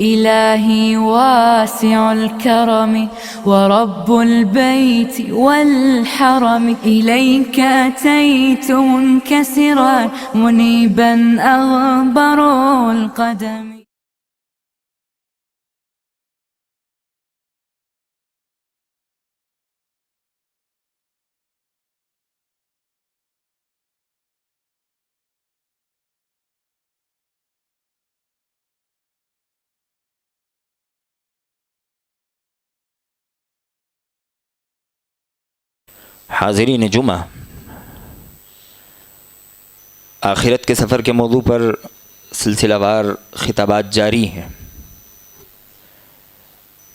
إلهي واسع الكرم ورب البيت والحرم، إليك أتيت منكسرا منيبا أغبر القدم. حاضرین جمعہ، آخرت کے سفر کے موضوع پر سلسلہ وار خطابات جاری ہیں۔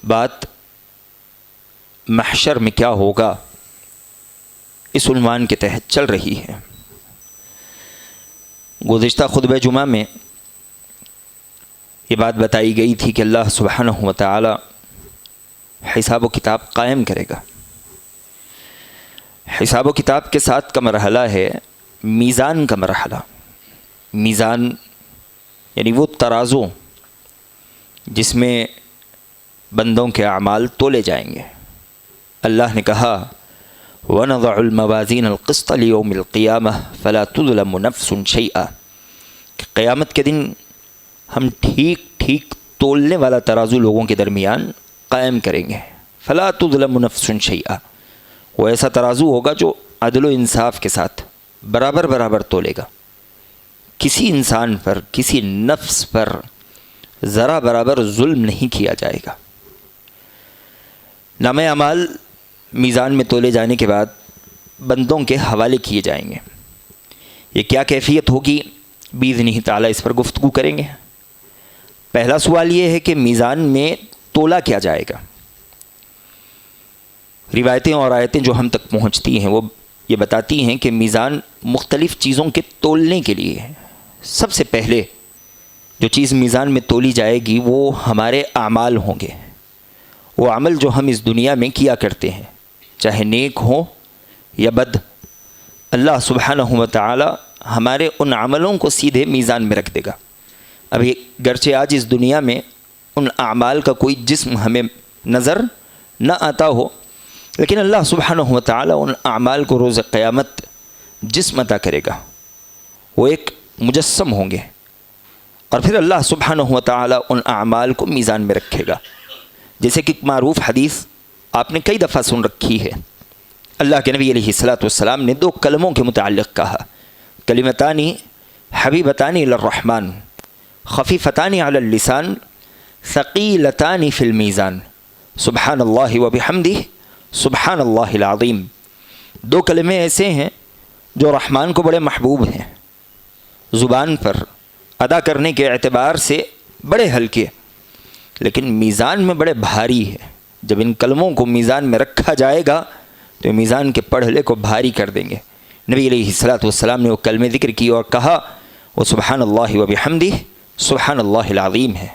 بات محشر میں کیا ہوگا اس عنوان کے تحت چل رہی ہے۔ گزشتہ خطبہ جمعہ میں یہ بات بتائی گئی تھی کہ اللہ سبحانہ و تعالی حساب و کتاب قائم کرے گا۔ حساب و کتاب کے ساتھ کا مرحلہ ہے میزان کا مرحلہ۔ میزان یعنی وہ ترازو جس میں بندوں کے اعمال تولے جائیں گے۔ اللہ نے کہا وَنَضَعُ الْمَوَازِينَ الْقِسْطَ لِيَوْمِ الْقِيَامَةِ فَلَا تُظْلَمُ نَفْسٌ شَيْئًا، کہ قیامت کے دن ہم ٹھیک تولنے والا ترازو لوگوں کے درمیان قائم کریں گے۔ فَلَا تُظْلَمُ نَفْسٌ شَيْئًا، وہ ایسا ترازو ہوگا جو عدل و انصاف کے ساتھ برابر تولے گا۔ کسی انسان پر، کسی نفس پر ذرا برابر ظلم نہیں کیا جائے گا۔ نامہ اعمال میزان میں تولے جانے کے بعد بندوں کے حوالے کیے جائیں گے۔ یہ کیا کیفیت ہوگی باذنہ تعالیٰ اس پر گفتگو کریں گے۔ پہلا سوال یہ ہے کہ میزان میں تولا کیا جائے گا۔ روایتیں اور آیتیں جو ہم تک پہنچتی ہیں وہ یہ بتاتی ہیں کہ میزان مختلف چیزوں کے تولنے کے لیے ہے۔ سب سے پہلے جو چیز میزان میں تولی جائے گی وہ ہمارے اعمال ہوں گے۔ وہ عمل جو ہم اس دنیا میں کیا کرتے ہیں، چاہے نیک ہو یا بد، اللہ سبحانہ و تعالی ہمارے ان عملوں کو سیدھے میزان میں رکھ دے گا۔ ابھی گرچہ آج اس دنیا میں ان اعمال کا کوئی جسم ہمیں نظر نہ آتا ہو، لیکن اللہ سبحانہ و تعالی ان اعمال کو روز قیامت جسم عطا کرے گا۔ وہ ایک مجسم ہوں گے، اور پھر اللہ سبحانہ و تعالی ان اعمال کو میزان میں رکھے گا۔ جیسے کہ معروف حدیث آپ نے کئی دفعہ سن رکھی ہے، اللہ کے نبی علیہ الصلاۃ والسلام نے دو کلموں کے متعلق کہا، کلمتان حبیبتان الی الرحمن خفیفتان علی اللسان ثقیلتان فی المیزان سبحان اللہ وبحمدہ سبحان اللہ العظیم۔ دو کلمے ایسے ہیں جو رحمان کو بڑے محبوب ہیں، زبان پر ادا کرنے کے اعتبار سے بڑے ہلکے، لیکن میزان میں بڑے بھاری ہے۔ جب ان کلموں کو میزان میں رکھا جائے گا تو میزان کے پڑھلے کو بھاری کر دیں گے۔ نبی علیہ الصلاۃ والسلام نے وہ کلمے ذکر کی اور کہا وہ سبحان اللہ وبحمدہ سبحان اللہ العظیم ہے۔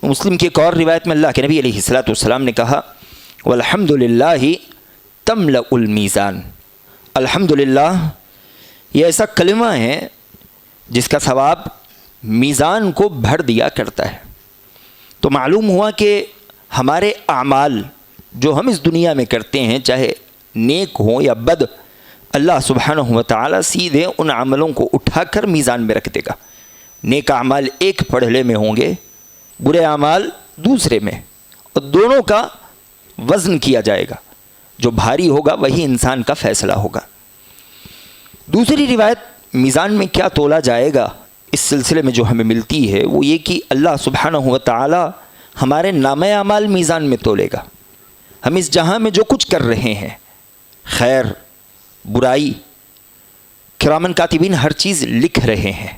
مسلم کی ایک اور روایت میں اللہ کے نبی علیہ الصلاۃ والسلام نے کہا والحمد للہ تملأ المیزان، الحمدللہ یہ ایسا کلمہ ہے جس کا ثواب میزان کو بھر دیا کرتا ہے۔ تو معلوم ہوا کہ ہمارے اعمال جو ہم اس دنیا میں کرتے ہیں، چاہے نیک ہوں یا بد، اللہ سبحانہ و تعالی سیدھے ان عملوں کو اٹھا کر میزان میں رکھ دے گا۔ نیک اعمال ایک پڑھلے میں ہوں گے، برے اعمال دوسرے میں، اور دونوں کا وزن کیا جائے گا۔ جو بھاری ہوگا وہی انسان کا فیصلہ ہوگا۔ دوسری روایت میزان میں کیا تولا جائے گا اس سلسلے میں جو ہمیں ملتی ہے وہ یہ کہ اللہ سبحانہ و تعالی ہمارے نامہ اعمال میزان میں تولے گا۔ ہم اس جہاں میں جو کچھ کر رہے ہیں، خیر برائی، کرامن کاتبین ہر چیز لکھ رہے ہیں،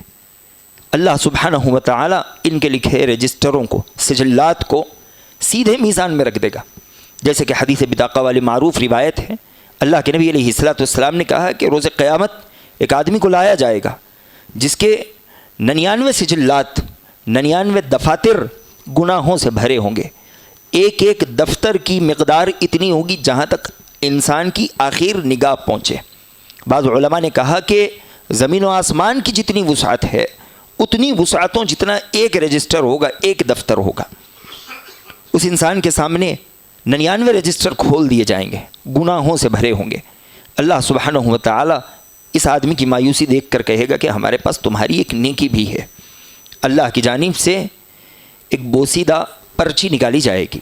اللہ سبحانہ و تعالی ان کے لکھے رجسٹروں کو، سجلات کو سیدھے میزان میں رکھ دے گا۔ جیسے کہ حدیث بطاقہ والی معروف روایت ہے، اللہ کے نبی علیہ الصلاۃ والسلام نے کہا کہ روز قیامت ایک آدمی کو لایا جائے گا جس کے 99 سجلات، 99 دفاتر گناہوں سے بھرے ہوں گے۔ ایک ایک دفتر کی مقدار اتنی ہوگی جہاں تک انسان کی آخر نگاہ پہنچے۔ بعض علماء نے کہا کہ زمین و آسمان کی جتنی وسعت ہے اتنی وسعتوں جتنا ایک رجسٹر ہوگا، ایک دفتر ہوگا، اس انسان کے سامنے 99 رجسٹر کھول دیے جائیں گے، گناہوں سے بھرے ہوں گے۔ اللہ سبحانہ و تعالی اس آدمی کی مایوسی دیکھ کر کہے گا کہ ہمارے پاس تمہاری ایک نیکی بھی ہے۔ اللہ کی جانب سے ایک بوسیدہ پرچی نکالی جائے گی۔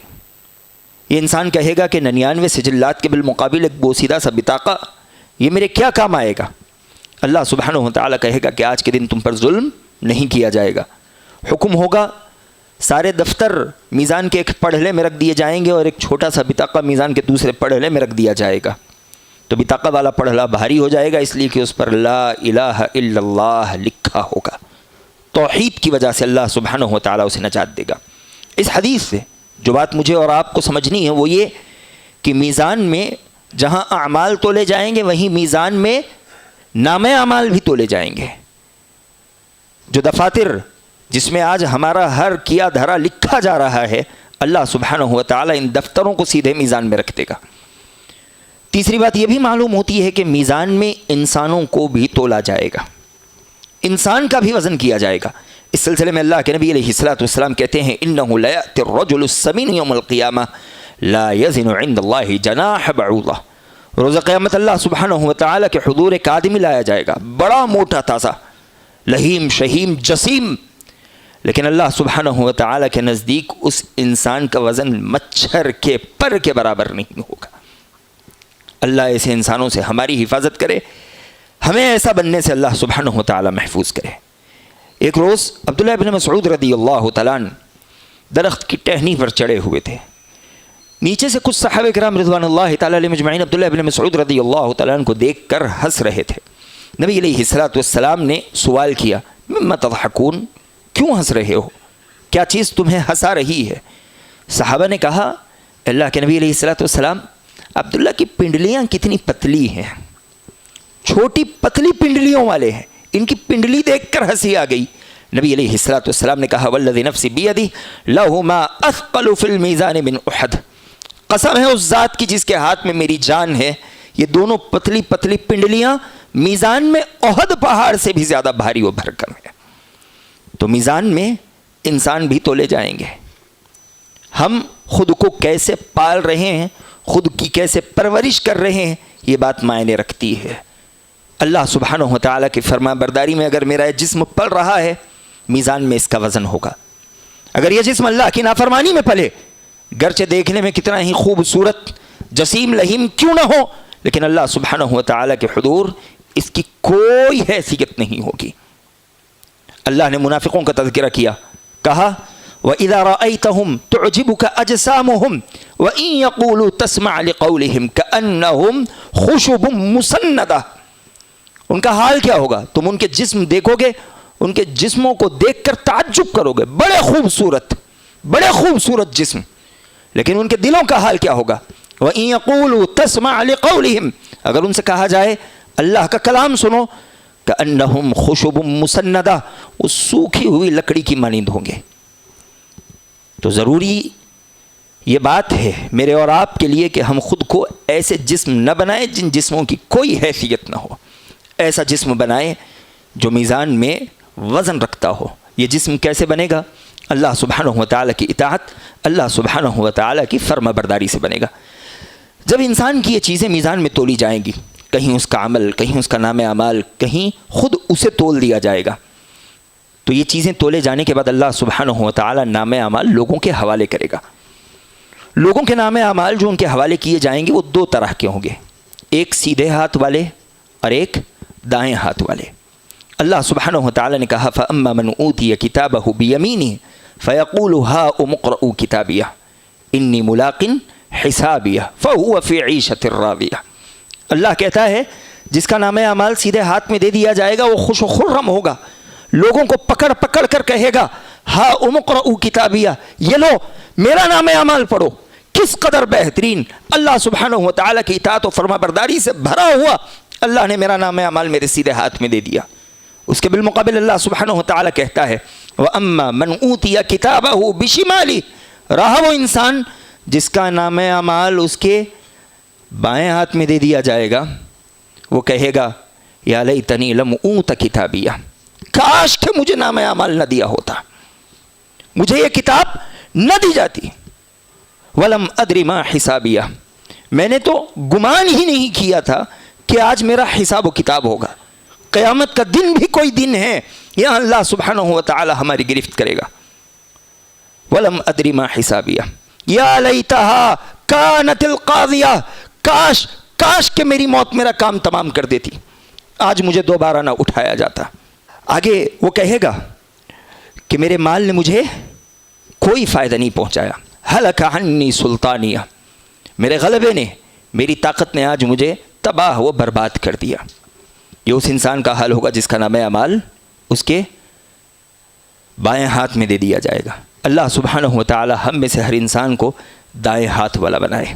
یہ انسان کہے گا کہ 99 سجلات کے بالمقابل ایک بوسیدہ سا بطاقہ یہ میرے کیا کام آئے گا؟ اللہ سبحانہ و تعالی کہے گا کہ آج کے دن تم پر ظلم نہیں کیا جائے گا۔ حکم ہوگا سارے دفتر میزان کے ایک پڑھلے میں رکھ دیے جائیں گے اور ایک چھوٹا سا بطاقہ میزان کے دوسرے پڑھلے میں رکھ دیا جائے گا۔ تو بطاقہ والا پڑھلا بھاری ہو جائے گا، اس لیے کہ اس پر لا الہ الا اللہ لکھا ہوگا۔ توحید کی وجہ سے اللہ سبحانہ و تعالی اسے نجات دے گا۔ اس حدیث سے جو بات مجھے اور آپ کو سمجھنی ہے وہ یہ کہ میزان میں جہاں اعمال تولے جائیں گے وہیں میزان میں نامہ اعمال بھی تولے جائیں گے۔ جو دفاتر جس میں آج ہمارا ہر کیا دھرا لکھا جا رہا ہے، اللہ سبحانہ و تعالی ان دفتروں کو سیدھے میزان میں رکھ دے گا۔ تیسری بات یہ بھی معلوم ہوتی ہے کہ میزان میں انسانوں کو بھی تولا جائے گا، انسان کا بھی وزن کیا جائے گا۔ اس سلسلے میں اللہ کے نبی علیہ الصلوۃ والسلام کہتے ہیں انہ لا یأتی الرجل السمین یوم القیامہ لا یزن عند اللہ جناح بعوضہ۔ روز قیامت اللہ سبحانہ و تعالی کے حضور ایک آدمی لایا جائے گا، بڑا موٹا تازہ، لہیم شہیم جسیم، لیکن اللہ سبحانہ و تعالی کے نزدیک اس انسان کا وزن مچھر کے پر کے برابر نہیں ہوگا۔ اللہ ایسے انسانوں سے ہماری حفاظت کرے، ہمیں ایسا بننے سے اللہ سبحانہ و تعالی محفوظ کرے۔ ایک روز عبداللہ ابن مسعود رضی اللہ تعالیٰ عنہ درخت کی ٹہنی پر چڑھے ہوئے تھے۔ نیچے سے کچھ صحابہ کرام رضوان اللہ تعالیٰ علیہ مجمعین عبداللہ ابن مسعود رضی اللہ تعالیٰ عنہ کو دیکھ کر ہنس رہے تھے۔ نبی علیہ الصلوۃ والسلام نے سوال کیا مما تضحکون، کیوں ہنس رہے ہو؟ کیا چیز تمہیں ہنسا رہی ہے؟ صحابہ نے کہا اللہ کے نبی علیہ الصلوۃ والسلام، عبداللہ کی پنڈلیاں کتنی پتلی ہیں، چھوٹی پتلی پنڈلیوں والے ہیں، ان کی پنڈلی دیکھ کر ہنسی آ گئی۔ نبی علیہ الصلوۃ والسلام نے کہا والذی نفسی بیدہ لہ ما اثقل فی المیزان من احد، قسم ہے اس ذات کی جس کے ہاتھ میں میری جان ہے، یہ دونوں پتلی پتلی پنڈلیاں میزان میں احد پہاڑ سے بھی زیادہ بھاری و بھرکم ہے۔ تو میزان میں انسان بھی تولے جائیں گے۔ ہم خود کو کیسے پال رہے ہیں، خود کی کیسے پرورش کر رہے ہیں، یہ بات معنی رکھتی ہے۔ اللہ سبحانہ و تعالیٰ کی فرما برداری میں اگر میرا جسم پل رہا ہے، میزان میں اس کا وزن ہوگا۔ اگر یہ جسم اللہ کی نافرمانی میں پلے، گرچہ دیکھنے میں کتنا ہی خوبصورت جسیم لہیم کیوں نہ ہو، لیکن اللہ سبحانہ و تعالیٰ کے حضور اس کی کوئی حیثیت نہیں ہوگی۔ اللہ نے منافقوں کا تذکرہ کیا، کہا وَإِذَا رَأَيْتَهُمْ تُعْجِبُكَ أَجْسَامُهُمْ وَإِن يَقُولُوا تَسْمَعْ لِقَوْلِهِمْ كَأَنَّهُمْ خُشُبٌ مُّسَنَّدَةٌ۔ ان کا حال کیا ہوگا؟ تم ان کے جسم دیکھو گے، ان کے جسموں کو دیکھ کر تعجب کرو گے، بڑے خوبصورت جسم، لیکن ان کے دلوں کا حال کیا ہوگا؟ وَإِن يَقُولُوا تَسْمَعْ لِقَوْلِهِمْ، اگر ان سے کہا جائے اللہ کا کلام سنو، كَأَنَّهُمْ خُشُبٌ مُّسَنَّدَةٌ، وہ سوکھی ہوئی لکڑی کی مانند ہوں گے۔ تو ضروری یہ بات ہے میرے اور آپ کے لیے کہ ہم خود کو ایسے جسم نہ بنائیں جن جسموں کی کوئی حیثیت نہ ہو، ایسا جسم بنائیں جو میزان میں وزن رکھتا ہو۔ یہ جسم کیسے بنے گا؟ اللہ سبحانہ و تعالیٰ کی اطاعت، اللہ سبحانہ و تعالیٰ کی فرما برداری سے بنے گا۔ جب انسان کی یہ چیزیں میزان میں تولی جائیں گی، کہیں اس کا عمل، کہیں اس کا نام اعمال، کہیں خود اسے تول دیا جائے گا، تو یہ چیزیں تولے جانے کے بعد اللہ سبحانہ و تعالیٰ نام اعمال لوگوں کے حوالے کرے گا۔ لوگوں کے نام اعمال جو ان کے حوالے کیے جائیں گے وہ دو طرح کے ہوں گے، ایک سیدھے ہاتھ والے اور ایک دائیں ہاتھ والے۔ اللہ سبحانہ و تعالیٰ نے کہا فَأَمَّا مَنْ أُوتِيَ كِتَابَهُ بِيَمِينِهِ فَيَقُولُ هَاؤُمُ اقْرَءُوا كِتَابِيَهْ إِنِّي مُلَاقٍ حِسَابِيَهْ فَهُوَ فِي عِيشَةٍ رَاضِيَةٍ۔ اللہ کہتا ہے جس کا نام اعمال سیدھے ہاتھ میں دے دیا جائے گا وہ خوش و خرم ہوگا، لوگوں کو پکڑ پکڑ کر کہے گا ہاؤم اقرؤوا کتابیہ، یہ لو میرا نام اعمال پڑھو۔ کس قدر بہترین، اللہ سبحانہ و تعالیٰ کی اطاعت و فرما برداری سے بھرا ہوا اللہ نے میرا نام اعمال میرے سیدھے ہاتھ میں دے دیا۔ اس کے بالمقابل اللہ سبحانہ و تعالیٰ کہتا ہے وَأَمَّا مَنْ أُوتِيَ كِتَابَهُ بِشِمَالِهِ، رہا وہ انسان جس کا نام اعمال اس کے بائیں ہاتھ میں دے دیا جائے گا، وہ کہے گا یا لیتنی لم اوت کتابیہ، کاش کہ مجھے نام اعمال نہ دیا ہوتا, مجھے یہ کتاب نہ دی جاتی. ولم ادری ما حسابیہ, میں نے تو گمان ہی نہیں کیا تھا کہ آج میرا حساب و کتاب ہوگا. قیامت کا دن بھی کوئی دن ہے یہاں اللہ سبحانہ و تعالی ہماری گرفت کرے گا. ولم ادری ما حسابیہ یا لیتہا کانت القاضیہ, کاش کہ میری موت میرا کام تمام کر دیتی, آج مجھے دوبارہ نہ اٹھایا جاتا. آگے وہ کہے گا کہ میرے مال نے مجھے کوئی فائدہ نہیں پہنچایا. ہلک عنی سلطانیہ, میرے غلبے نے, میری طاقت نے آج مجھے تباہ و برباد کر دیا. یہ اس انسان کا حال ہوگا جس کا نام اعمال اس کے بائیں ہاتھ میں دے دیا جائے گا. اللہ سبحانہ و تعالی ہم میں سے ہر انسان کو دائیں ہاتھ والا بنائے,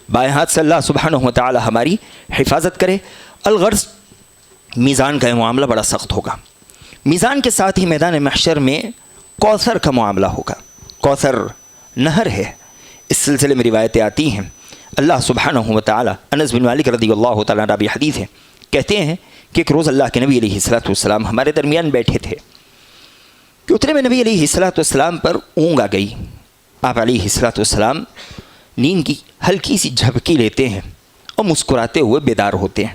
بائیں ہاتھ سے اللہ سبحانہ و تعالی ہماری حفاظت کرے. الغرض میزان کا یہ معاملہ بڑا سخت ہوگا. میزان کے ساتھ ہی میدان محشر میں کوثر کا معاملہ ہوگا. کوثر نہر ہے. اس سلسلے میں روایتیں آتی ہیں. اللہ سبحانہ و تعالی, انس بن مالک رضی اللہ تعالیٰ عنہ بھی حدیث ہے, کہتے ہیں کہ ایک روز اللہ کے نبی علیہ الصلوۃ والسلام ہمارے درمیان بیٹھے تھے کہ اتنے میں نبی علیہ الصلوۃ والسلام پر اونگ آ گئی. آپ علیہ الصلوۃ والسلام نیند کی ہلکی سی جھپکی لیتے ہیں اور مسکراتے ہوئے بیدار ہوتے ہیں.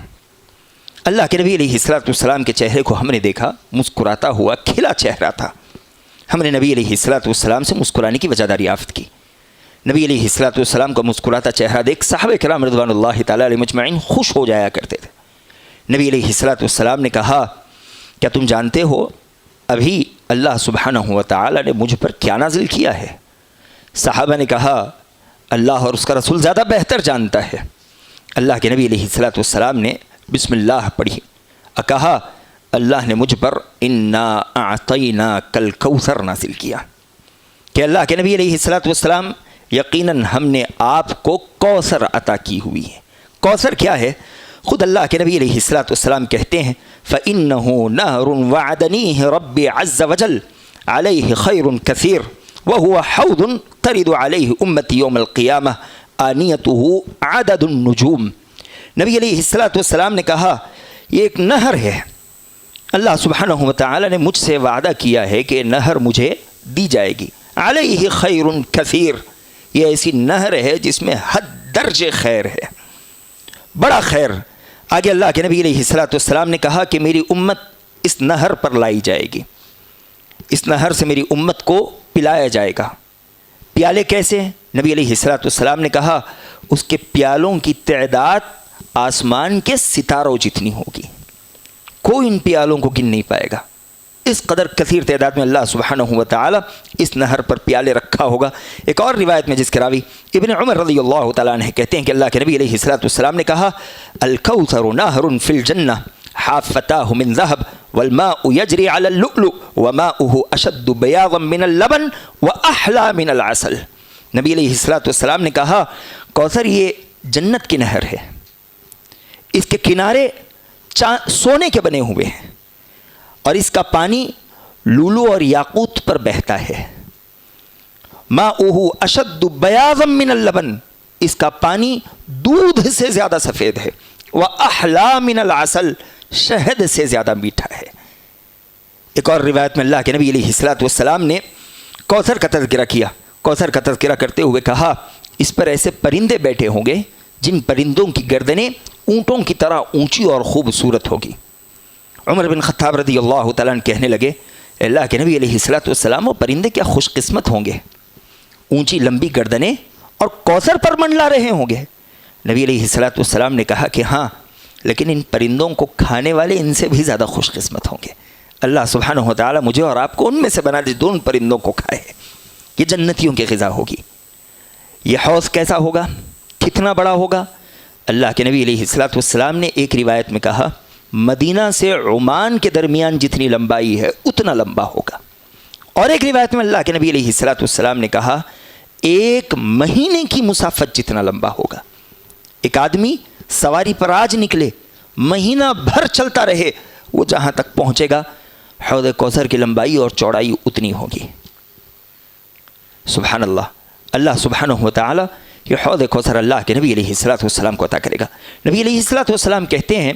اللہ کے نبی علیہ الصلوۃ والسلام کے چہرے کو ہم نے دیکھا, مسکراتا ہوا کھلا چہرہ تھا. ہم نے نبی علیہ الصلوۃ والسلام سے مسکرانے کی وجہ دریافت کی. نبی علیہ الصلوۃ والسلام کا مسکراتا چہرہ دیکھ صحابہ کرام رضوان اللہ تعالیٰ علیہ مجمعین خوش ہو جایا کرتے تھے. نبی علیہ الصلوۃ والسلام نے کہا, کیا تم جانتے ہو ابھی اللہ سبحانہ و تعالیٰ نے مجھ پر کیا نازل کیا ہے؟ صحابہ نے کہا, اللہ اور اس کا رسول زیادہ بہتر جانتا ہے. اللہ کے نبی علیہ الصلوۃ والسلام نے بسم اللہ پڑھی, کہا اللہ نے مجھ پر انا اعطیناک الکوثر نازل کیا کہ اللہ کے نبی علیہ الصلوۃ والسلام یقیناً ہم نے آپ کو کوثر عطا کی ہوئی ہے. کوثر کیا ہے؟ خود اللہ کے نبی علیہ الصلوۃ والسلام کہتے ہیں فإنه نهر وعدنيه ربي عز وجل عليه خير كثير وهو حوض ترد عليه أمتي يوم القيامة آنيته عدد النجوم. نبی علیہ الصلوۃ والسلام نے کہا یہ ایک نہر ہے, اللہ سبحانہ و تعالی نے مجھ سے وعدہ کیا ہے کہ نہر مجھے دی جائے گی. علیہ خیر کثیر, یہ ایسی نہر ہے جس میں حد درج خیر ہے, بڑا خیر. آگے اللہ کے نبی علیہ الصلوۃ والسلام نے کہا کہ میری امت اس نہر پر لائی جائے گی, اس نہر سے میری امت کو پلایا جائے گا. پیالے کیسے؟ نبی علیہ الصلوۃ والسلام نے کہا اس کے پیالوں کی تعداد آسمان کے ستاروں جتنی ہوگی, کوئی ان پیالوں کو گن نہیں پائے گا. اس قدر کثیر تعداد میں اللہ سبحانہ و تعالی اس نہر پر پیالے رکھا ہوگا. ایک اور روایت میں جس کے راوی ابن عمر رضی اللہ تعالیٰ عنہ کہتے ہیں کہ اللہ کے نبی علیہ الصلوۃ والسلام نے کہا الکوثر نہر فی الجنہ حافتاہ من ذہب والماء یجری علی اللؤلؤ وماؤہ اشد بیاضا من اللبن واحلی من العسل. نبی علیہ الصلوۃ والسلام نے کہا کوثر یہ جنت کی نہر ہے, اس کے کنارے سونے کے بنے ہوئے ہیں اور اس کا پانی لولو اور یاقوت پر بہتا ہے. ماؤہ اشد بیاضا من اللبن, اس کا پانی دودھ سے زیادہ سفید ہے. واحلی من العسل, شہد سے زیادہ میٹھا ہے. ایک اور روایت میں اللہ کے نبی علیہ الصلوۃ والسلام نے کوثر کا تذکرہ کیا. کوثر کا تذکرہ کرتے ہوئے کہا اس پر ایسے پرندے بیٹھے ہوں گے جن پرندوں کی گردنیں اونٹوں کی طرح اونچی اور خوبصورت ہوگی. عمر بن خطاب رضی اللہ تعالیٰ عنہ کہنے لگے اللہ کے نبی علیہ الصلوۃ والسلام وہ پرندے کیا خوش قسمت ہوں گے, اونچی لمبی گردنیں اور کوثر پر منڈلا رہے ہوں گے. نبی علیہ الصلوۃ والسلام نے کہا کہ ہاں, لیکن ان پرندوں کو کھانے والے ان سے بھی زیادہ خوش قسمت ہوں گے. اللہ سبحانہ و تعالیٰ مجھے اور آپ کو ان میں سے بنا دے جو ان پرندوں کو کھائے. یہ جنتیوں کی غذا ہوگی. یہ حوض کیسا ہوگا, کتنا بڑا ہوگا؟ اللہ کے نبی علیہ الصلوۃ والسلام نے ایک روایت میں کہا مدینہ سے عمان کے درمیان جتنی لمبائی ہے اتنا لمبا ہوگا. اور ایک روایت میں اللہ کے نبی علیہ الصلوۃ والسلام نے کہا ایک مہینے کی مسافت جتنا لمبا ہوگا. ایک آدمی سواری پر آج نکلے, مہینہ بھر چلتا رہے, وہ جہاں تک پہنچے گا حوض کوثر کی لمبائی اور چوڑائی اتنی ہوگی. سبحان اللہ. اللہ سبحانہ و تعالی یہ حوض کوثر اللہ کے نبی علیہ الصلوۃ والسلام کو عطا کرے گا. نبی علیہ الصلوۃ والسلام کہتے ہیں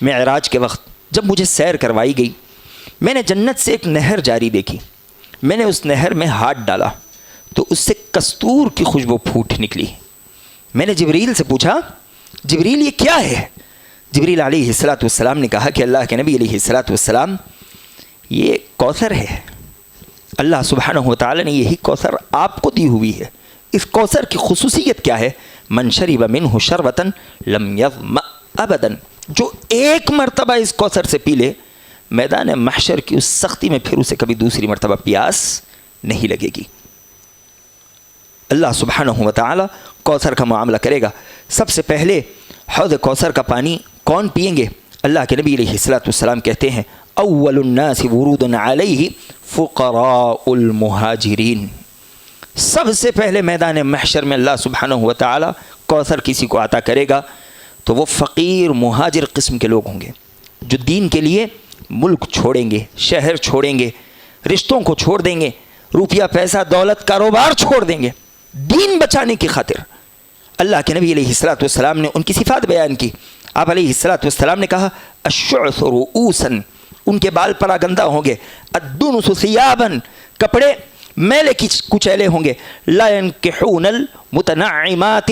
معراج کے وقت جب مجھے سیر کروائی گئی میں نے جنت سے ایک نہر جاری دیکھی، میں نے اس نہر میں ہاتھ ڈالا تو اس سے کستور کی خوشبو پھوٹ نکلی۔ میں نے جبریل سے پوچھا، جبریل یہ کیا ہے؟ جبریل علیہ السلام نے کہا کہ اللہ کے نبی علیہ السلام یہ کوثر ہے، اللہ سبحانہ و تعالی نے یہی کوثر آپ کو دی ہوئی ہے۔ اس کوثر کی خصوصیت کیا ہے؟ من شرب منہ شربتا لم یظمأ ابدا، جو ایک مرتبہ اس کوثر سے پی لے میدان محشر کی اس سختی میں پھر اسے کبھی دوسری مرتبہ پیاس نہیں لگے گی۔ اللہ سبحانہ و تعالی کوثر کا معاملہ کرے گا۔ سب سے پہلے حوض کوثر کا پانی کون پئیں گے؟ اللہ کے نبی علیہ السلام کہتے ہیں اول الناس ورودا علیہ فقراء المہاجرین، سب سے پہلے میدان محشر میں اللہ سبحانہ و تعالی کوثر کسی کو عطا کرے گا تو وہ فقیر مہاجر قسم کے لوگ ہوں گے، جو دین کے لیے ملک چھوڑیں گے، شہر چھوڑیں گے، رشتوں کو چھوڑ دیں گے، روپیہ پیسہ دولت کاروبار چھوڑ دیں گے دین بچانے کی خاطر۔ اللہ کے نبی علیہ السلام نے ان کی صفات بیان کی۔ آپ علیہ السلام نے کہا الشعث رؤوسا، ان کے بال پراگندہ ہوں گے، الدنس ثیابا، کپڑے میلے کچیلے ہوں گے، لا ينکحون المتنعمات،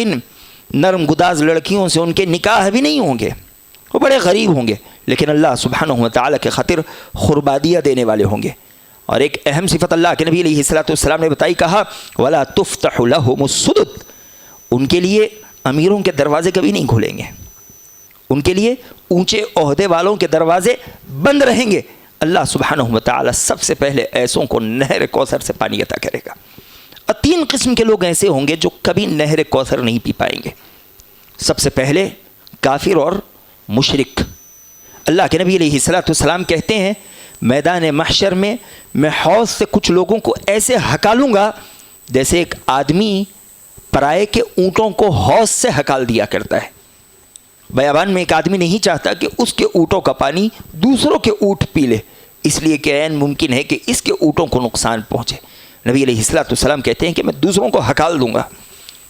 نرم گداز لڑکیوں سے ان کے نکاح بھی نہیں ہوں گے، وہ بڑے غریب ہوں گے لیکن اللہ سبحانہ و تعالیٰ کے خاطر خربادیہ دینے والے ہوں گے۔ اور ایک اہم صفت اللہ کے نبی علیہ السلام نے بتائی، کہا وَلَا تُفْتَحُ لَهُمُ السُّدُدُ، ان کے لیے امیروں کے دروازے کبھی نہیں کھولیں گے، ان کے لیے اونچے عہدے والوں کے دروازے بند رہیں گے۔ اللہ سبحانہ و تعالیٰ سب سے پہلے ایسوں کو نہر کوثر سے پانی عطا کرے گا۔ اور 3 قسم کے لوگ ایسے ہوں گے جو کبھی نہر کوثر نہیں پی پائیں گے۔ سب سے پہلے کافر اور مشرک۔ اللہ کے نبی علیہ السلام کہتے ہیں میدان محشر میں حوض سے کچھ لوگوں کو ایسے ہکالوں گا جیسے ایک آدمی پرائے کے اونٹوں کو حوض سے ہکال دیا کرتا ہے۔ بیابان میں ایک آدمی نہیں چاہتا کہ اس کے اونٹوں کا پانی دوسروں کے اونٹ پی لے، اس لیے کہ عین ممکن ہے کہ اس کے اونٹوں کو نقصان پہنچے۔ نبی علیہ السلام کہتے ہیں کہ میں دوسروں کو ہکال دوں گا۔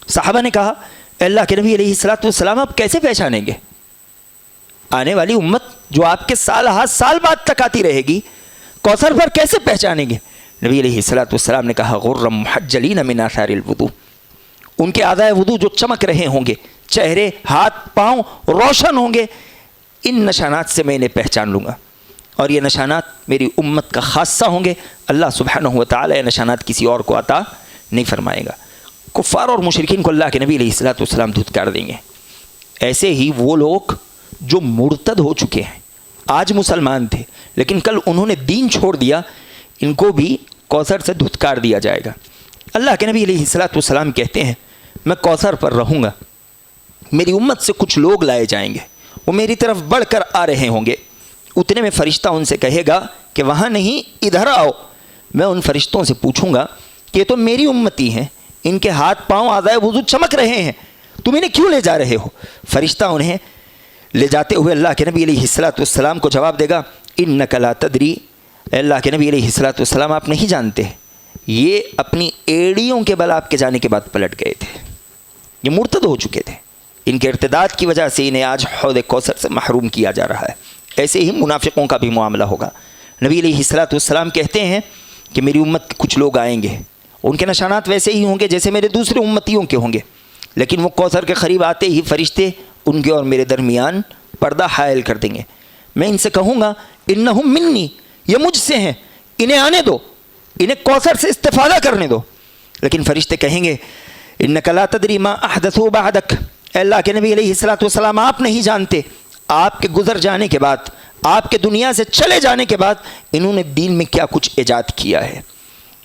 صحابہ نے کہا اے اللہ کے نبی علیہ السلام آپ کیسے پہچانیں گے؟ آنے والی امت جو آپ کے سال ہاتھ سال بعد تک آتی رہے گی، کوثر پر کیسے پہچانیں گے؟ نبی علیہ السلام نے کہا غرم محجلین من آثار الوضوء، ان کے اعضائے وضو جو چمک رہے ہوں گے، چہرے ہاتھ پاؤں روشن ہوں گے، ان نشانات سے میں انہیں پہچان لوں گا، اور یہ نشانات میری امت کا خاصہ ہوں گے۔ اللہ سبحانہ و تعالی یہ نشانات کسی اور کو عطا نہیں فرمائے گا۔ کفار اور مشرکین کو اللہ کے نبی علیہ السلام دھتکار دیں گے۔ ایسے ہی وہ لوگ جو مرتد ہو چکے ہیں، آج مسلمان تھے لیکن کل انہوں نے دین چھوڑ دیا، ان کو بھی کوثر سے دھتکار دیا جائے گا۔ اللہ کے نبی علیہ السلام کہتے ہیں میں کوثر پر رہوں گا، میری امت سے کچھ لوگ لائے جائیں گے، وہ میری طرف بڑھ کر آ رہے ہوں گے، اتنے میں فرشتہ ان سے کہے گا کہ وہاں نہیں ادھر آؤ۔ میں ان فرشتوں سے پوچھوں گا کہ یہ تو میری امتی ہیں، ان کے ہاتھ پاؤں اعضائے وضو چمک رہے ہیں، تم انہیں کیوں لے جا رہے ہو؟ فرشتہ انہیں لے جاتے ہوئے اللہ کے نبی علیہ السلام کو جواب دے گا انک لا تدری، اے اللہ کے نبی علیہ السلام آپ نہیں جانتے، یہ اپنی ایڑیوں کے بل آپ کے جانے کے بعد پلٹ گئے تھے، یہ مرتد ہو چکے تھے، ان کے ارتداد کی وجہ سے انہیں آج حوض کوثر سے محروم کیا جا رہا ہے۔ ایسے ہی منافقوں کا بھی معاملہ ہوگا۔ نبی علیہ السلام کہتے ہیں کہ میری امت کے کچھ لوگ آئیں گے، ان کے نشانات ویسے ہی ہوں گے جیسے میرے دوسرے امتیوں کے ہوں گے، لیکن وہ کوثر کے قریب آتے ہی فرشتے ان کے اور میرے درمیان پردہ حائل کر دیں گے۔ میں ان سے کہوں گا انہم منی، یہ مجھ سے ہیں، انہیں آنے دو، انہیں کوثر سے استفادہ کرنے دو۔ لیکن فرشتے کہیں گے انک لا تدری ما احدثوا بعدک، اے اللہ کے نبی علیہ السلام آپ نہیں جانتے آپ کے گزر جانے کے بعد، آپ کے دنیا سے چلے جانے کے بعد انہوں نے دین میں کیا کچھ ایجاد کیا ہے،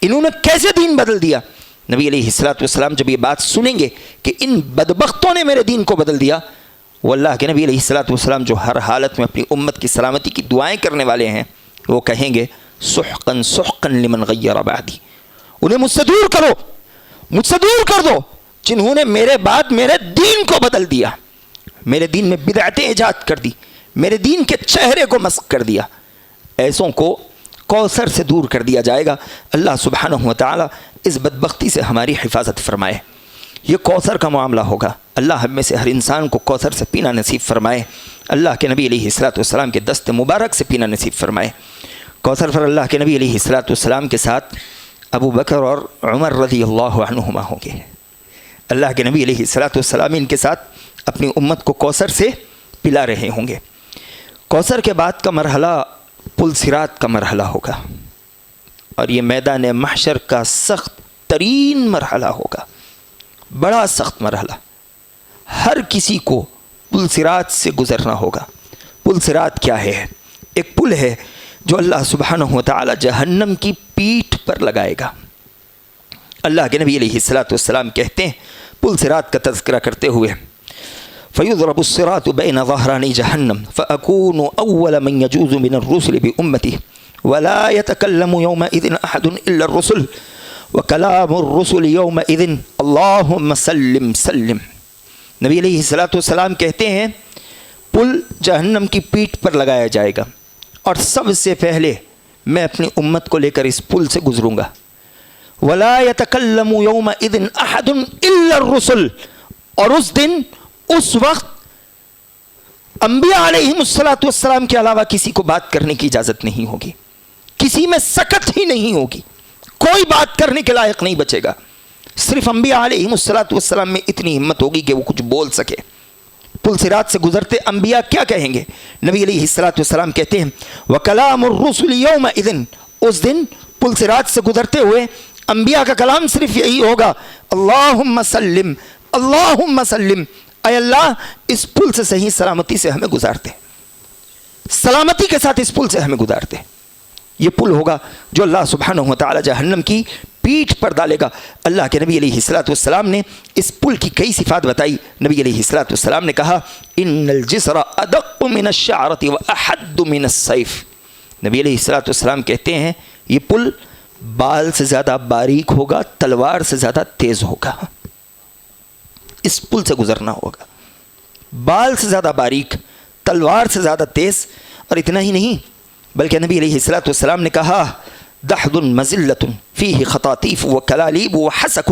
انہوں نے کیسے دین بدل دیا۔ نبی علیہ السلام جب یہ بات سنیں گے کہ ان بدبختوں نے میرے دین کو بدل دیا، وہ اللہ کے نبی علیہ السلام جو ہر حالت میں اپنی امت کی سلامتی کی دعائیں کرنے والے ہیں، وہ کہیں گے سحقا سحقا لمن غیر بعدی، انہیں مجھ سے دور کرو، مجھ سے دور کر دو جنہوں نے میرے بعد میرے دین کو بدل دیا، میرے دین میں بدعتیں ایجاد کر دی، میرے دین کے چہرے کو مسخ کر دیا۔ ایسوں کو کوثر سے دور کر دیا جائے گا۔ اللہ سبحانہ و تعالی اس بدبختی سے ہماری حفاظت فرمائے۔ یہ کوثر کا معاملہ ہوگا، اللہ ہم میں سے ہر انسان کو کوثر سے پینا نصیب فرمائے، اللہ کے نبی علیہ السلام کے دست مبارک سے پینا نصیب فرمائے۔ کوثر پر اللہ کے نبی علیہ السلام کے ساتھ ابو بکر اور عمر رضی اللہ عنہما ہوں گے. اللہ کے نبی علیہ السلام ان کے ساتھ اپنی امت کو کوثر سے پلا رہے ہوں گے. کوثر کے بعد کا مرحلہ پل صراط کا مرحلہ ہوگا، اور یہ میدان محشر کا سخت ترین مرحلہ ہوگا، بڑا سخت مرحلہ. ہر کسی کو پل صراط سے گزرنا ہوگا. پل صراط کیا ہے؟ ایک پل ہے جو اللہ سبحانہ و تعالی جہنم کی پیٹھ پر لگائے گا. اللہ کے نبی علیہ السلام کہتے ہیں پل صراط کا تذکرہ کرتے ہوئے، فَيُضْرَبُ الصِّرَاطُ بَيْنَ ظَهْرَانِ جَهَنَّمَ فَأَكُونُ أَوَّلَ مَنْ يَجُوزُ مِنَ الرُّسُلِ بِأُمَّتِهِ وَلَا يَتَكَلَّمُ يَوْمَئِذٍ أَحَدٌ إِلَّا الرُّسُلُ وَكَلَامُ الرُّسُلِ يَوْمَئِذٍ اللَّهُمَّ سَلِّمْ سَلِّمْ. نبی علیہ السلام کہتے ہیں پل جہنم کی پیٹھ پر لگایا جائے گا، اور سب سے پہلے میں اپنی امت کو لے کر اس پل سے گزروں گا. وَلَا يَتَكَلَّمُ يَوْمَئِذٍ أَحَدٌ إِلَّا الرُّسُلُ، اور اس دن اس وقت انبیاء علیہم السلام کے علاوہ کسی کو بات کرنے کی اجازت نہیں ہوگی، کسی میں سکت ہی نہیں ہوگی، کوئی بات کرنے کے لائق نہیں بچے گا. صرف انبیاء علیہم السلام میں اتنی ہمت ہوگی کہ وہ کچھ بول سکے. پل صراط سے گزرتے انبیاء کیا کہیں گے؟ نبی علیہ السلام کہتے ہیں وَكَلَامُ الرُّسُلِ يَوْمَئِذٍ، اس دن پل صراط سے گزرتے ہوئے انبیاء کا کلام صرف یہی ہوگا، اللہم سلم اللہم سلم، اے اللہ اس پل سے صحیح سلامتی سے ہمیں گزارتے، سلامتی کے ساتھ اس پل سے ہمیں گزارتے. یہ پل ہوگا جو اللہ سبحانہ و تعالی جہنم کی پیٹھ پر ڈالے گا. اللہ کے نبی علیہ السلام نے اس پل کی کئی صفات بتائی. نبی علیہ السلام نے کہا ان الجسر ادق من الشعرۃ واحد من السیف. نبی علیہ السلام کہتے ہیں یہ پل بال سے زیادہ باریک ہوگا، تلوار سے زیادہ تیز ہوگا. اس پل سے گزرنا ہوگا، بال سے زیادہ باریک، تلوار سے زیادہ تیز. اور اتنا ہی نہیں بلکہ نبی علیہ السلام نے کہا دحد مزلۃ فیہ خطاطیف وکلالیب وحسک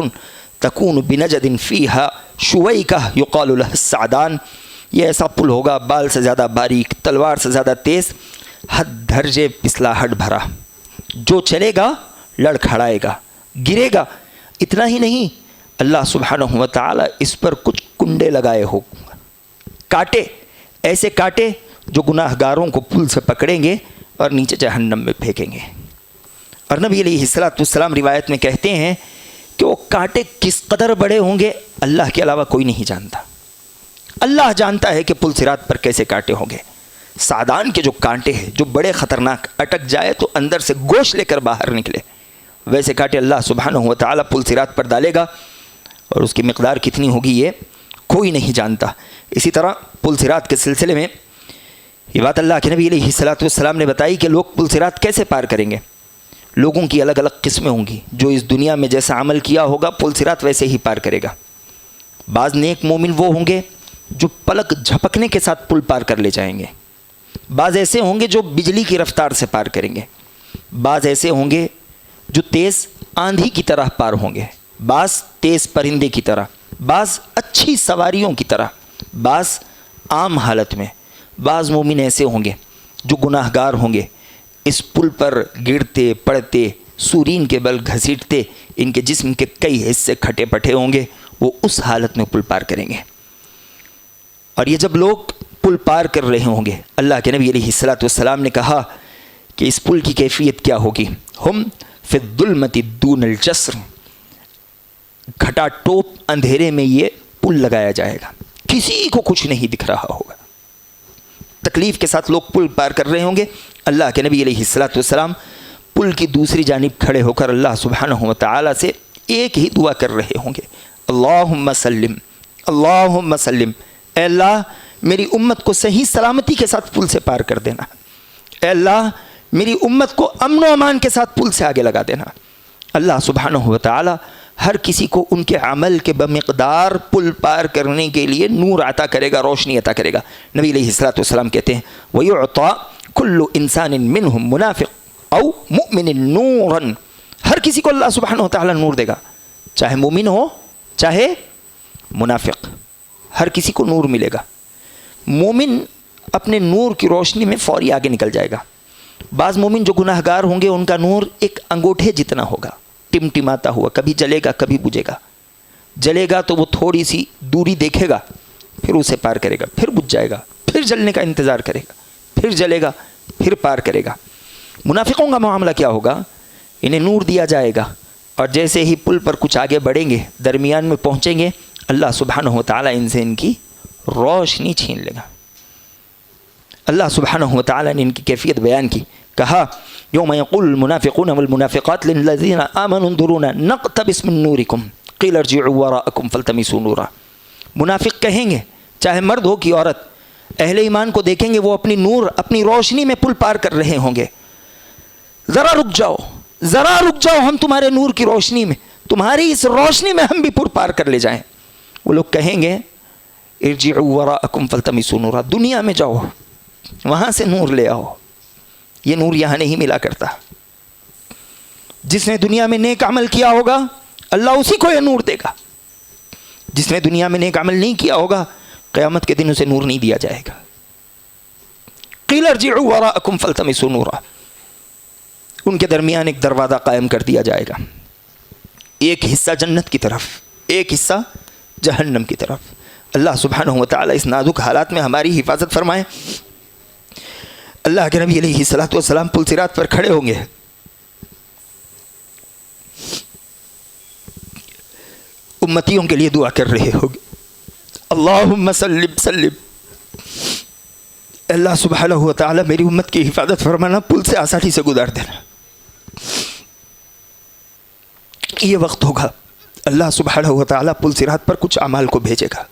تکون بنجد فیہا شویکہ یقال لہ السعدان. یہ ایسا پل ہوگا بال سے زیادہ باریک، تلوار سے زیادہ تیز، حد درجے پسلاہٹ بھرا، جو چلے گا لڑکھڑائے گا، گرے گا. اتنا ہی نہیں اللہ سبحانہ و تعالی اس پر کچھ کنڈے لگائے ہو، کانٹے، ایسے کانٹے جو گناہ گاروں کو پل سے پکڑیں گے اور نیچے جہنم میں پھینکیں گے. اور نبی علیہ السلام روایت میں کہتے ہیں کہ وہ کانٹے کس قدر بڑے ہوں گے اللہ کے علاوہ کوئی نہیں جانتا. اللہ جانتا ہے کہ پل صراط پر کیسے کانٹے ہوں گے. سعدان کے جو کانٹے ہیں جو بڑے خطرناک، اٹک جائے تو اندر سے گوشت لے کر باہر نکلے، ویسے کانٹے اللہ سبحانہ و تعالی پل صراط پر ڈالے گا، اور اس کی مقدار کتنی ہوگی یہ کوئی نہیں جانتا. اسی طرح پل صراط کے سلسلے میں یہ بات اللہ کے نبی علیہ السلام نے بتائی کہ لوگ پل صراط کیسے پار کریں گے. لوگوں کی الگ الگ قسمیں ہوں گی. جو اس دنیا میں جیسا عمل کیا ہوگا پل صراط ویسے ہی پار کرے گا. بعض نیک مومن وہ ہوں گے جو پلک جھپکنے کے ساتھ پل پار کر لے جائیں گے. بعض ایسے ہوں گے جو بجلی کی رفتار سے پار کریں گے. بعض ایسے ہوں گے جو تیز آندھی کی طرح پار ہوں گے، بعض تیز پرندے کی طرح، بعض اچھی سواریوں کی طرح، بعض عام حالت میں. بعض مومن ایسے ہوں گے جو گناہ گار ہوں گے، اس پل پر گرتے پڑتے، سورین کے بل گھسیٹتے، ان کے جسم کے کئی حصے کھٹے پٹے ہوں گے، وہ اس حالت میں پل پار کریں گے. اور یہ جب لوگ پل پار کر رہے ہوں گے، اللہ کے نبی علیہ السلام نے کہا کہ اس پل کی کیفیت کیا ہوگی. ہم فی الظلمۃ دون الجسر، گھٹا ٹوپ اندھیرے میں یہ پل لگایا جائے گا، کسی کو کچھ نہیں دکھ رہا ہوگا. تکلیف کے ساتھ لوگ پل پار کر رہے ہوں گے. اللہ کے نبی علیہ السلام پل کی دوسری جانب کھڑے ہو کر اللہ سبحانہ و تعالی سے ایک ہی دعا کر رہے ہوں گے، اللہم سلم اللہم سلم. اے اللہ میری امت کو صحیح سلامتی کے ساتھ پل سے پار کر دینا. اے اللہ میری امت کو امن و امان کے ساتھ پل سے آگے لگا دینا. اللہ سبحانہ و تعالی ہر کسی کو ان کے عمل کے بمقدار پل پار کرنے کے لیے نور عطا کرے گا، روشنی عطا کرے گا. نبی علیہ السلام کہتے ہیں وَيُعْطَى كُلُّ إِنسَانٍ مِّنْهُمْ مُنَافِقٌ أَوْ مُؤْمِنٍ نُورًا. ہر کسی کو اللہ سبحانہ و تعالی نور دے گا، چاہے مومن ہو چاہے منافق، ہر کسی کو نور ملے گا. مومن اپنے نور کی روشنی میں فوری آگے نکل جائے گا، بعض مومن جو گناہ گار ہوں گے ان کا نور ایک انگوٹھے جتنا ہوگا، ٹمٹماتا ہوا، کبھی جلے گا کبھی بجھے گا. جلے گا تو وہ تھوڑی سی دوری دیکھے گا، پھر اسے پار کرے گا، پھر بجھ جائے گا، پھر جلنے کا انتظار کرے گا، پھر جلے گا، پھر پار کرے گا. منافقوں کا معاملہ کیا ہوگا؟ انہیں نور دیا جائے گا اور جیسے ہی پل پر کچھ آگے بڑھیں گے، درمیان میں پہنچیں گے، اللہ سبحانہ و تعالیٰ ان سے ان کی روشنی چھین لے گا. اللہ سبحانہ و تعالیٰ نے ان کی کیفیت بیان کی، کہا یوم یقول المنافقون والمنافقات للذین آمنوا انظرونا نقتبس من نورکم قیل ارجعوا وراءکم فالتمسوا نورا. منافق کہیں گے، چاہے مرد ہو کہ عورت، اہل ایمان کو دیکھیں گے وہ اپنی نور، اپنی روشنی میں پل پار کر رہے ہوں گے، ذرا رک جاؤ، ذرا رک جاؤ، ہم تمہارے نور کی روشنی میں، تمہاری اس روشنی میں ہم بھی پل پار کر لے جائیں. وہ لوگ کہیں گے ارجعوا وراءکم فالتمسوا نورا، دنیا میں جاؤ وہاں سے نور لے آؤ. یہ نور یہاں نہیں ملا کرتا. جس نے دنیا میں نیک عمل کیا ہوگا اللہ اسی کو یہ نور دے گا. جس نے دنیا میں نیک عمل نہیں کیا ہوگا قیامت کے دن اسے نور نہیں دیا جائے گا. قیل ارجعوا وراءکم فالتمسوا نورا. ان کے درمیان ایک دروازہ قائم کر دیا جائے گا، ایک حصہ جنت کی طرف، ایک حصہ جہنم کی طرف. اللہ سبحانہ و تعالیٰ اس نازک حالات میں ہماری حفاظت فرمائے. اللہ کے نبی علیہ الصلوۃ والسلام پل صراط پر کھڑے ہوں گے، امتیوں کے لیے دعا کر رہے ہوں گے، اللہم سلم سلم، اللہ سبحانہ و تعالیٰ میری امت کی حفاظت فرمانا، پل سے آسانی سے گزار دینا. یہ وقت ہوگا اللہ سبحانہ و تعالیٰ پل صراط پر کچھ اعمال کو بھیجے گا.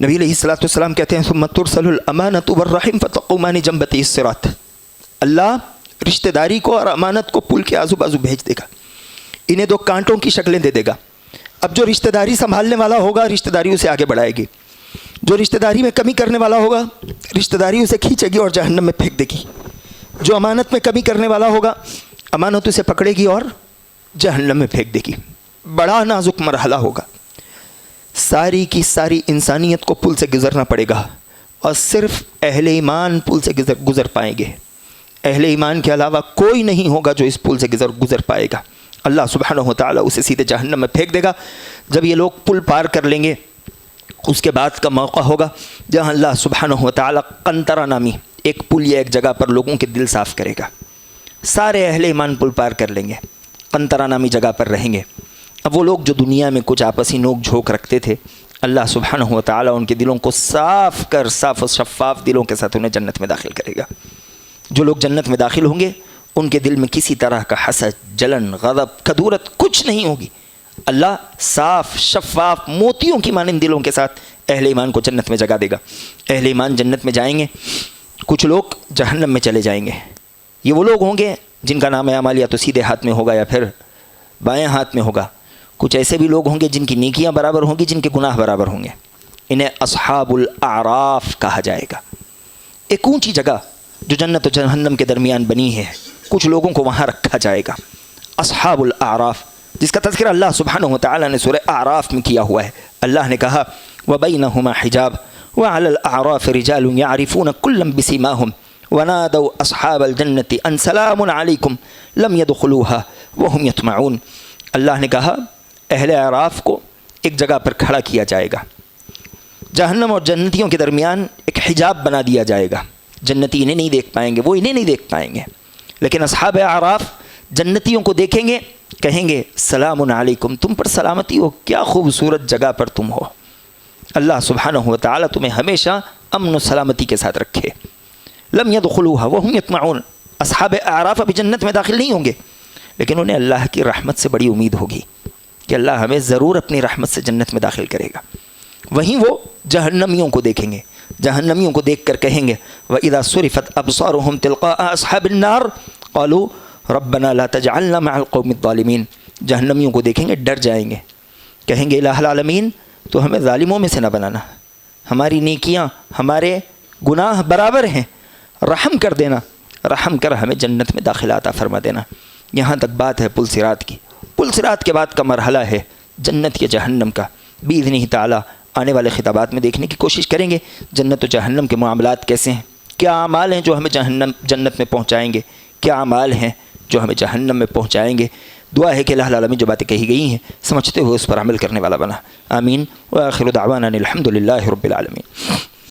نبی علیہ الصلوۃ والسلام کہتے ہیں ثم ترسل الامانۃ والرحم فتقومان جنبتی الصراط. اللہ رشتہ داری کو اور امانت کو پل کے آزو بازو بھیج دے گا، انہیں دو کانٹوں کی شکلیں دے دے گا. اب جو رشتہ داری سنبھالنے والا ہوگا رشتہ داری اسے آگے بڑھائے گی، جو رشتہ داری میں کمی کرنے والا ہوگا رشتہ داری اسے کھینچے گی اور جہنم میں پھینک دے گی. جو امانت میں کمی کرنے والا ہوگا امانت اسے پکڑے گی اور جہنم میں پھینک دے گی. بڑا نازک مرحلہ ہوگا، ساری کی ساری انسانیت کو پل سے گزرنا پڑے گا اور صرف اہل ایمان پل سے گزر پائیں گے. اہل ایمان کے علاوہ کوئی نہیں ہوگا جو اس پل سے گزر پائے گا. اللہ سبحانہ و تعالیٰ اسے سیدھے جہنم میں پھینک دے گا. جب یہ لوگ پل پار کر لیں گے اس کے بعد کا موقع ہوگا جہاں اللہ سبحانہ و تعالیٰ قنطرہ نامی ایک پل یا ایک جگہ پر لوگوں کے دل صاف کرے گا. سارے اہل ایمان پل پار کر لیں گے، قنطرہ نامی جگہ پر رہیں گے. اب وہ لوگ جو دنیا میں کچھ آپسی نوک جھوک رکھتے تھے اللہ سبحانہ و تعالیٰ ان کے دلوں کو صاف کر صاف و شفاف دلوں کے ساتھ انہیں جنت میں داخل کرے گا. جو لوگ جنت میں داخل ہوں گے ان کے دل میں کسی طرح کا حسد، جلن، غضب، کدورت کچھ نہیں ہوگی. اللہ صاف شفاف موتیوں کی مانند دلوں کے ساتھ اہل ایمان کو جنت میں جگہ دے گا. اہل ایمان جنت میں جائیں گے، کچھ لوگ جہنم میں چلے جائیں گے. یہ وہ لوگ ہوں گے جن کا نام اعمال یا تو سیدھے ہاتھ میں ہوگا یا پھر بائیں ہاتھ میں ہوگا. کچھ ایسے بھی لوگ ہوں گے جن کی نیکیاں برابر ہوں گی، جن کے گناہ برابر ہوں گے. انہیں اصحاب الاعراف کہا جائے گا. ایک اونچی جگہ جو جنت و جہنم کے درمیان بنی ہے، کچھ لوگوں کو وہاں رکھا جائے گا. اصحاب الاعراف جس کا تذکرہ اللہ سبحانہ و تعالیٰ نے سورہ اعراف میں کیا ہوا ہے. اللہ نے کہا وَبَيْنَهُمَا حِجَابٌ وَعَلَى الْأَعْرَافِ رِجَالٌ يَعْرِفُونَ كُلًّا بِسِيمَاهُمْ وَنَادَوْا أَصْحَابَ الْجَنَّةِ أَنْ سَلَامٌ عَلَيْكُمْ لَمْ يَدْخُلُوهَا وَهُمْ يَطْمَعُونَ. اللہ نے کہا اہل اعراف کو ایک جگہ پر کھڑا کیا جائے گا. جہنم اور جنتیوں کے درمیان ایک حجاب بنا دیا جائے گا. جنتی انہیں نہیں دیکھ پائیں گے، وہ انہیں نہیں دیکھ پائیں گے، لیکن اصحاب اعراف جنتیوں کو دیکھیں گے، کہیں گے سلام علیکم، تم پر سلامتی ہو، کیا خوبصورت جگہ پر تم ہو. اللہ سبحانہ و تعالیٰ تمہیں ہمیشہ امن و سلامتی کے ساتھ رکھے. لم يدخلوها وهم يطمعون. اصحاب اعراف ابھی جنت میں داخل نہیں ہوں گے لیکن انہیں اللہ کی رحمت سے بڑی امید ہوگی کہ اللہ ہمیں ضرور اپنی رحمت سے جنت میں داخل کرے گا. وہیں وہ جہنمیوں کو دیکھیں گے، جہنمیوں کو دیکھ کر کہیں گے وَإِذَا صُرِفَتْ أَبْصَارُهُمْ تِلْقَاءَ أَصْحَابِ النَّارِ قَالُوا رَبَّنَا لَا تَجْعَلْنَا مَعَ الْقَوْمِ الظَّالِمِينَ. جہنمیوں کو دیکھیں گے، ڈر جائیں گے، کہیں گے الہ العالمین تو ہمیں ظالموں میں سے نہ بنانا، ہماری نیکیاں ہمارے گناہ برابر ہیں، رحم کر دینا، رحم کر ہمیں جنت میں داخلہ عطا فرما دینا. یہاں تک بات ہے پل صراط کی. پل صراط کے بعد کا مرحلہ ہے جنت یا جہنم کا. باذنہ تعالیٰ آنے والے خطابات میں دیکھنے کی کوشش کریں گے جنت و جہنم کے معاملات کیسے ہیں، کیا اعمال ہیں جو ہمیں جنت میں پہنچائیں گے، کیا اعمال ہیں جو ہمیں جہنم میں پہنچائیں گے۔ دعا ہے کہ اللہ العالمین جو باتیں کہی گئی ہیں سمجھتے ہوئے اس پر عمل کرنے والا بنا، آمین۔ وآخر دعوانا الحمد للہ رب العالمین۔